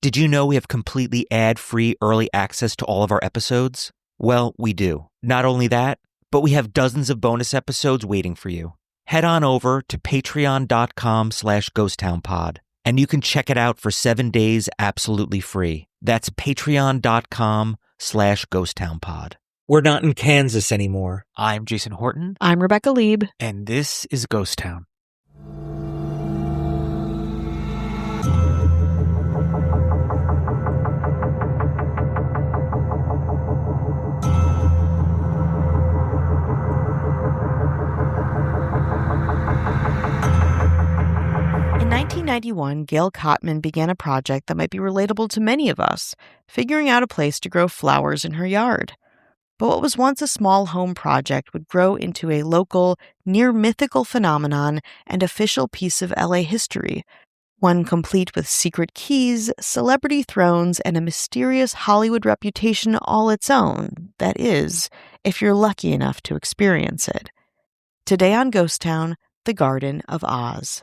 Did you know we have completely ad-free early access to all of our episodes? Well, we do. Not only that, but we have dozens of bonus episodes waiting for you. Head on over to patreon.com/ghosttownpod, and you can check it out for 7 days absolutely free. That's patreon.com/ghosttownpod. We're not in Kansas anymore. I'm Jason Horton. I'm Rebecca Lieb. And this is Ghost Town. In 1991, Gail Kottman began a project that might be relatable to many of us, figuring out a place to grow flowers in her yard. But what was once a small home project would grow into a local, near-mythical phenomenon and official piece of LA history, one complete with secret keys, celebrity thrones, and a mysterious Hollywood reputation all its own. That is, if you're lucky enough to experience it. Today on Ghost Town, the Garden of Oz.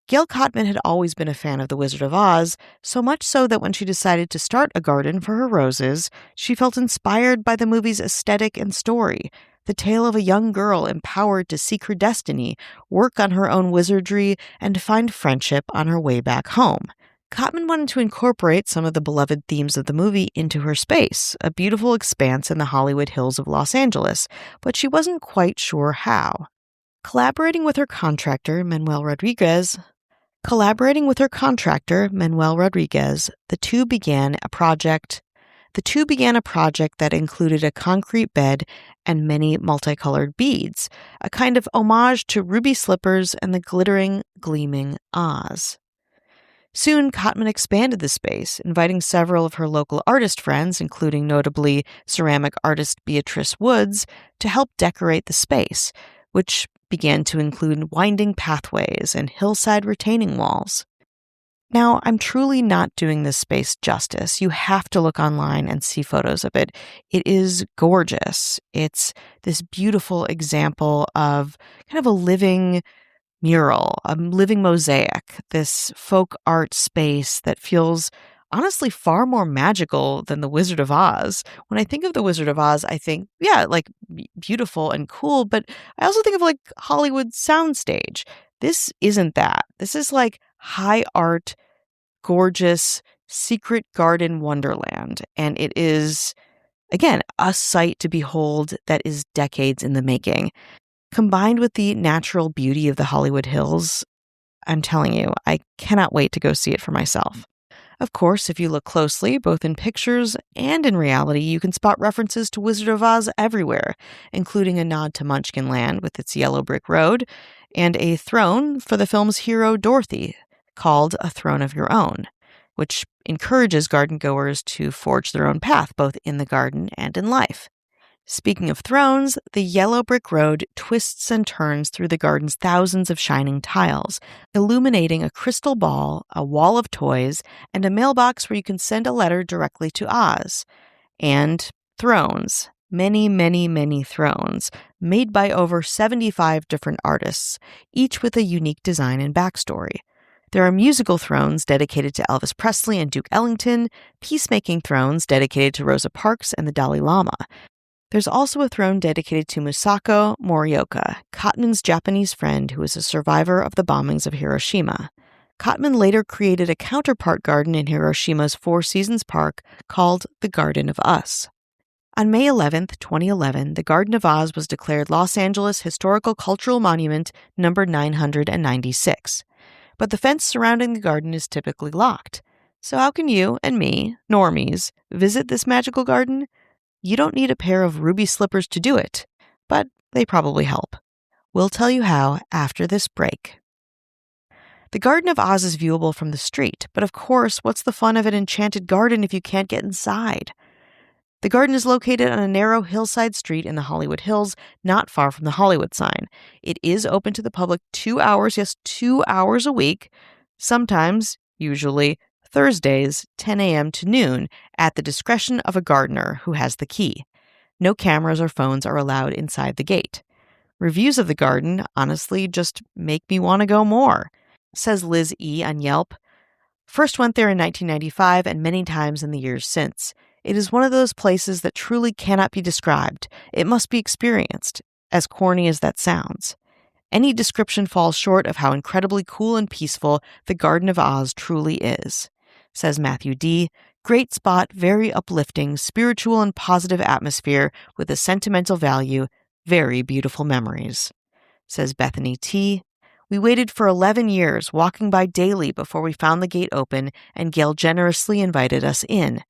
Gail Kottman had always been a fan of The Wizard of Oz, so much so that when she decided to start a garden for her roses, she felt inspired by the movie's aesthetic and story, the tale of a young girl empowered to seek her destiny, work on her own wizardry, and find friendship on her way back home. Kottman wanted to incorporate some of the beloved themes of the movie into her space, a beautiful expanse in the Hollywood Hills of Los Angeles, but she wasn't quite sure how. Collaborating with her contractor, Manuel Rodriguez, the two began a project that included a concrete bed and many multicolored beads, a kind of homage to ruby slippers and the glittering, gleaming Oz. Soon, Kottman expanded the space, inviting several of her local artist friends, including notably ceramic artist Beatrice Woods, to help decorate the space, which began to include winding pathways and hillside retaining walls. Now, I'm truly not doing this space justice. You have to look online and see photos of it. It is gorgeous. It's this beautiful example of kind of a living mural, a living mosaic, this folk art space that feels honestly far more magical than The Wizard of Oz. When I think of The Wizard of Oz, I think, like beautiful and cool, but I also think of like Hollywood soundstage. This isn't that. This is like high art, gorgeous, secret garden wonderland. And it is, again, a sight to behold that is decades in the making. Combined with the natural beauty of the Hollywood Hills, I'm telling you, I cannot wait to go see it for myself. Of course, if you look closely, both in pictures and in reality, you can spot references to Wizard of Oz everywhere, including a nod to Munchkin Land with its yellow brick road, and a throne for the film's hero Dorothy, called A Throne of Your Own, which encourages garden-goers to forge their own path both in the garden and in life. Speaking of thrones, the yellow brick road twists and turns through the garden's thousands of shining tiles, illuminating a crystal ball, a wall of toys, and a mailbox where you can send a letter directly to Oz. And thrones. Many, many, many thrones, made by over 75 different artists, each with a unique design and backstory. There are musical thrones dedicated to Elvis Presley and Duke Ellington, peacemaking thrones dedicated to Rosa Parks and the Dalai Lama. There's also a throne dedicated to Misako Morioka, Kottman's Japanese friend who was a survivor of the bombings of Hiroshima. Kottman later created a counterpart garden in Hiroshima's Four Seasons Park called the Garden of Us. On May 11, 2011, the Garden of Oz was declared Los Angeles Historical Cultural Monument number 996. But the fence surrounding the garden is typically locked. So how can you and me, normies, visit this magical garden? You don't need a pair of ruby slippers to do it, but they probably help. We'll tell you how after this break. The Garden of Oz is viewable from the street, but of course, what's the fun of an enchanted garden if you can't get inside? The garden is located on a narrow hillside street in the Hollywood Hills, not far from the Hollywood sign. It is open to the public 2 hours, 2 hours a week, sometimes, usually, Thursdays, 10 a.m. to noon, at the discretion of a gardener who has the key. No cameras or phones are allowed inside the gate. Reviews of the garden, honestly, just make me want to go more, says Liz E. on Yelp. First went there in 1995 and many times in the years since. It is one of those places that truly cannot be described. It must be experienced, as corny as that sounds. Any description falls short of how incredibly cool and peaceful the Garden of Oz truly is. Says Matthew D., great spot, very uplifting, spiritual and positive atmosphere with a sentimental value, very beautiful memories. Says Bethany T., we waited for 11 years, walking by daily before we found the gate open, and Gail generously invited us in.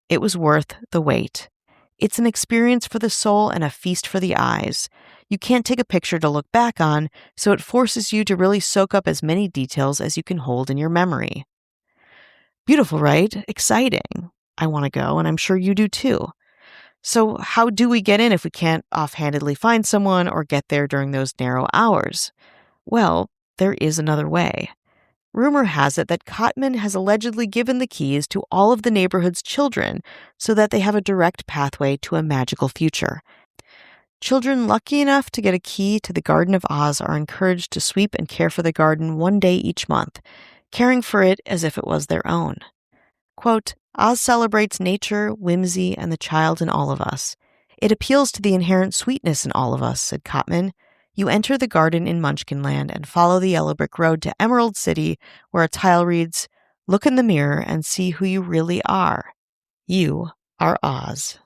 It was worth the wait. It's an experience for the soul and a feast for the eyes. You can't take a picture to look back on, so it forces you to really soak up as many details as you can hold in your memory. Beautiful, right? Exciting. I want to go, and I'm sure you do too. So how do we get in if we can't offhandedly find someone or get there during those narrow hours? Well, there is another way. Rumor has it that Cotman has allegedly given the keys to all of the neighborhood's children so that they have a direct pathway to a magical future. Children lucky enough to get a key to the Garden of Oz are encouraged to sweep and care for the garden one day each month, caring for it as if it was their own. Quote, Oz celebrates nature, whimsy, and the child in all of us. It appeals to the inherent sweetness in all of us, said Cotman. You enter the garden in Munchkinland and follow the yellow brick road to Emerald City, where a tile reads, look in the mirror and see who you really are. You are Oz.